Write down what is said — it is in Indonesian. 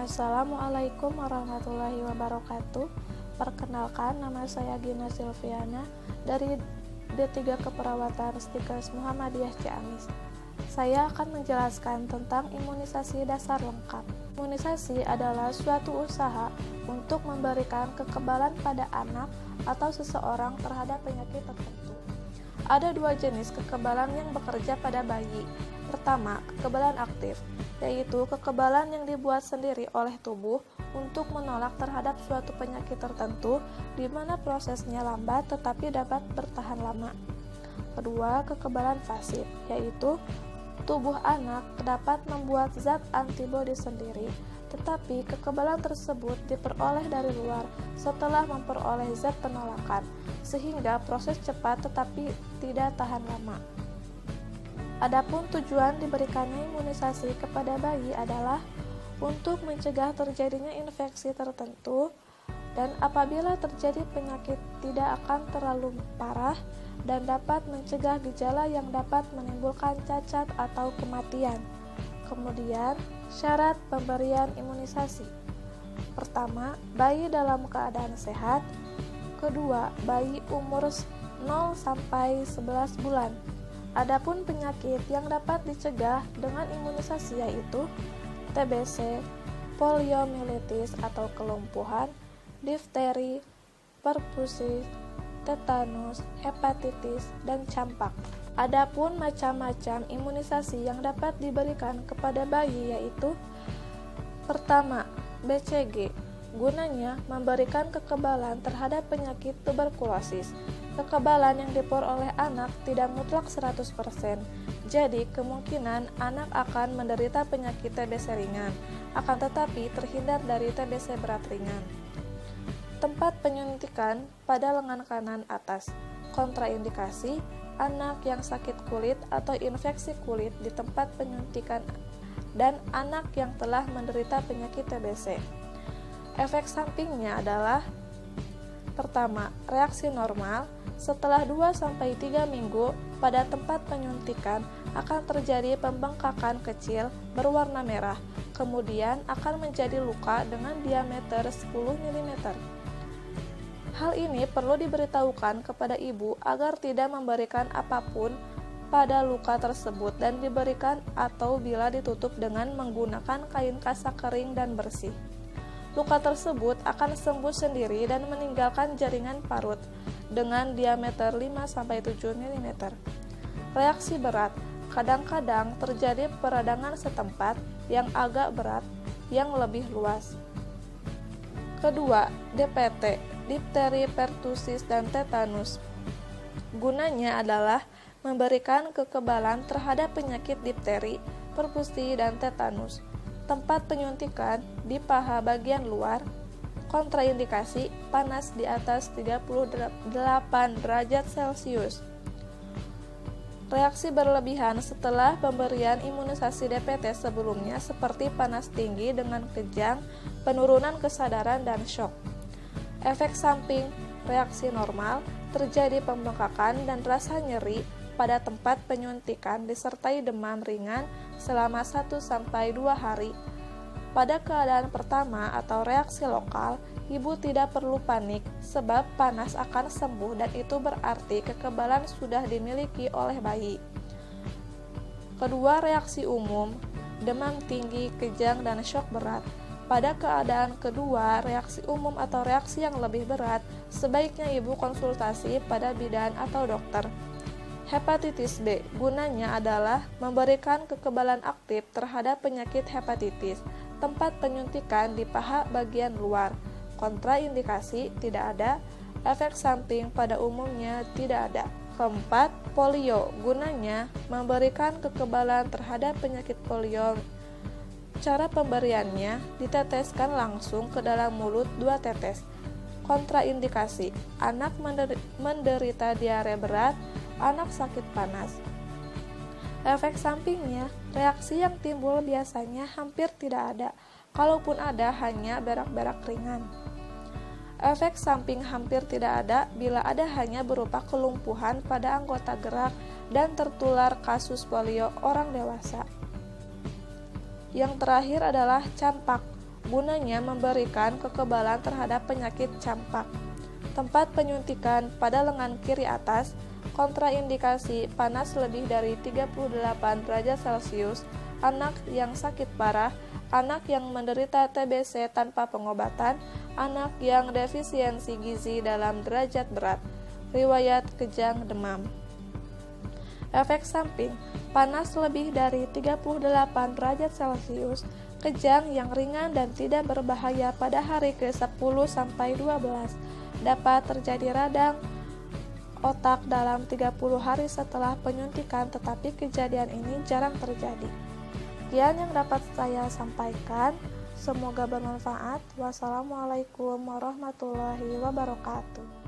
Assalamualaikum warahmatullahi wabarakatuh. Perkenalkan, nama saya Gina Silviana dari D3 Keperawatan Stikers Muhammadiyah Ciamis. Saya akan menjelaskan tentang imunisasi dasar lengkap. Imunisasi adalah suatu usaha untuk memberikan kekebalan pada anak atau seseorang terhadap penyakit tertentu. Ada dua jenis kekebalan yang bekerja pada bayi. Pertama, kekebalan aktif, yaitu kekebalan yang dibuat sendiri oleh tubuh untuk menolak terhadap suatu penyakit tertentu di mana prosesnya lambat tetapi dapat bertahan lama. Kedua, kekebalan pasif, yaitu tubuh anak dapat membuat zat antibodi sendiri, tetapi kekebalan tersebut diperoleh dari luar setelah memperoleh zat penolakan, sehingga proses cepat tetapi tidak tahan lama. Adapun tujuan diberikannya imunisasi kepada bayi adalah untuk mencegah terjadinya infeksi tertentu, dan apabila terjadi penyakit tidak akan terlalu parah dan dapat mencegah gejala yang dapat menimbulkan cacat atau kematian. Kemudian, syarat pemberian imunisasi. Pertama, bayi dalam keadaan sehat. Kedua, bayi umur 0 sampai 11 bulan. Adapun penyakit yang dapat dicegah dengan imunisasi yaitu TBC, poliomyelitis atau kelumpuhan, difteri, pertusis, tetanus, hepatitis, dan campak. Adapun macam-macam imunisasi yang dapat diberikan kepada bayi yaitu: pertama, BCG, gunanya memberikan kekebalan terhadap penyakit tuberkulosis. Kekebalan yang diperoleh anak tidak mutlak 100%, jadi kemungkinan anak akan menderita penyakit TBC ringan, akan tetapi terhindar dari TBC berat ringan. Tempat penyuntikan pada lengan kanan atas. Kontraindikasi, anak yang sakit kulit atau infeksi kulit di tempat penyuntikan dan anak yang telah menderita penyakit TBC. Efek sampingnya adalah: pertama, reaksi normal. Setelah 2-3 minggu pada tempat penyuntikan akan terjadi pembengkakan kecil berwarna merah, kemudian akan menjadi luka dengan diameter 10 mm. Hal ini perlu diberitahukan kepada ibu agar tidak memberikan apapun pada luka tersebut dan diberikan atau bila ditutup dengan menggunakan kain kasa kering dan bersih. Luka tersebut akan sembuh sendiri dan meninggalkan jaringan parut dengan diameter 5-7 mm. Reaksi berat, kadang-kadang terjadi peradangan setempat yang agak berat yang lebih luas. Kedua, DPT, difteri, pertusis, dan tetanus. Gunanya adalah memberikan kekebalan terhadap penyakit difteri, pertusis, dan tetanus. Tempat penyuntikan di paha bagian luar. Kontraindikasi, panas di atas 38 derajat Celcius. Reaksi berlebihan setelah pemberian imunisasi DPT sebelumnya seperti panas tinggi dengan kejang, penurunan kesadaran, dan shock. Efek samping, reaksi normal, terjadi pembengkakan dan rasa nyeri pada tempat penyuntikan disertai demam ringan selama 1-2 hari. Pada keadaan pertama atau reaksi lokal, ibu tidak perlu panik sebab panas akan sembuh dan itu berarti kekebalan sudah dimiliki oleh bayi. Kedua, reaksi umum, demam tinggi, kejang, dan syok berat. Pada keadaan kedua, reaksi umum atau reaksi yang lebih berat, sebaiknya ibu konsultasi pada bidan atau dokter. Hepatitis B, gunanya adalah memberikan kekebalan aktif terhadap penyakit hepatitis. Tempat penyuntikan di paha bagian luar. Kontraindikasi tidak ada. Efek samping pada umumnya tidak ada. Keempat, polio, gunanya memberikan kekebalan terhadap penyakit polio. Cara pemberiannya, diteteskan langsung ke dalam mulut 2 tetes. Kontraindikasi, anak menderita diare berat, anak sakit panas. Efek sampingnya, reaksi yang timbul biasanya hampir tidak ada, kalaupun ada hanya berak-berak ringan. Efek samping hampir tidak ada bila ada hanya berupa kelumpuhan pada anggota gerak dan tertular kasus polio orang dewasa. Yang terakhir adalah campak. gunanya memberikan kekebalan terhadap penyakit campak. Tempat penyuntikan pada lengan kiri atas, kontraindikasi panas lebih dari 38 derajat Celcius, anak yang sakit parah, anak yang menderita TBC tanpa pengobatan, anak yang defisiensi gizi dalam derajat berat, riwayat kejang demam. Efek samping, panas lebih dari 38 derajat Celcius, kejang yang ringan dan tidak berbahaya pada hari ke-10-12, dapat terjadi radang otak dalam 30 hari setelah penyuntikan, tetapi kejadian ini jarang terjadi. Sekian yang dapat saya sampaikan, semoga bermanfaat. Wassalamualaikum warahmatullahi wabarakatuh.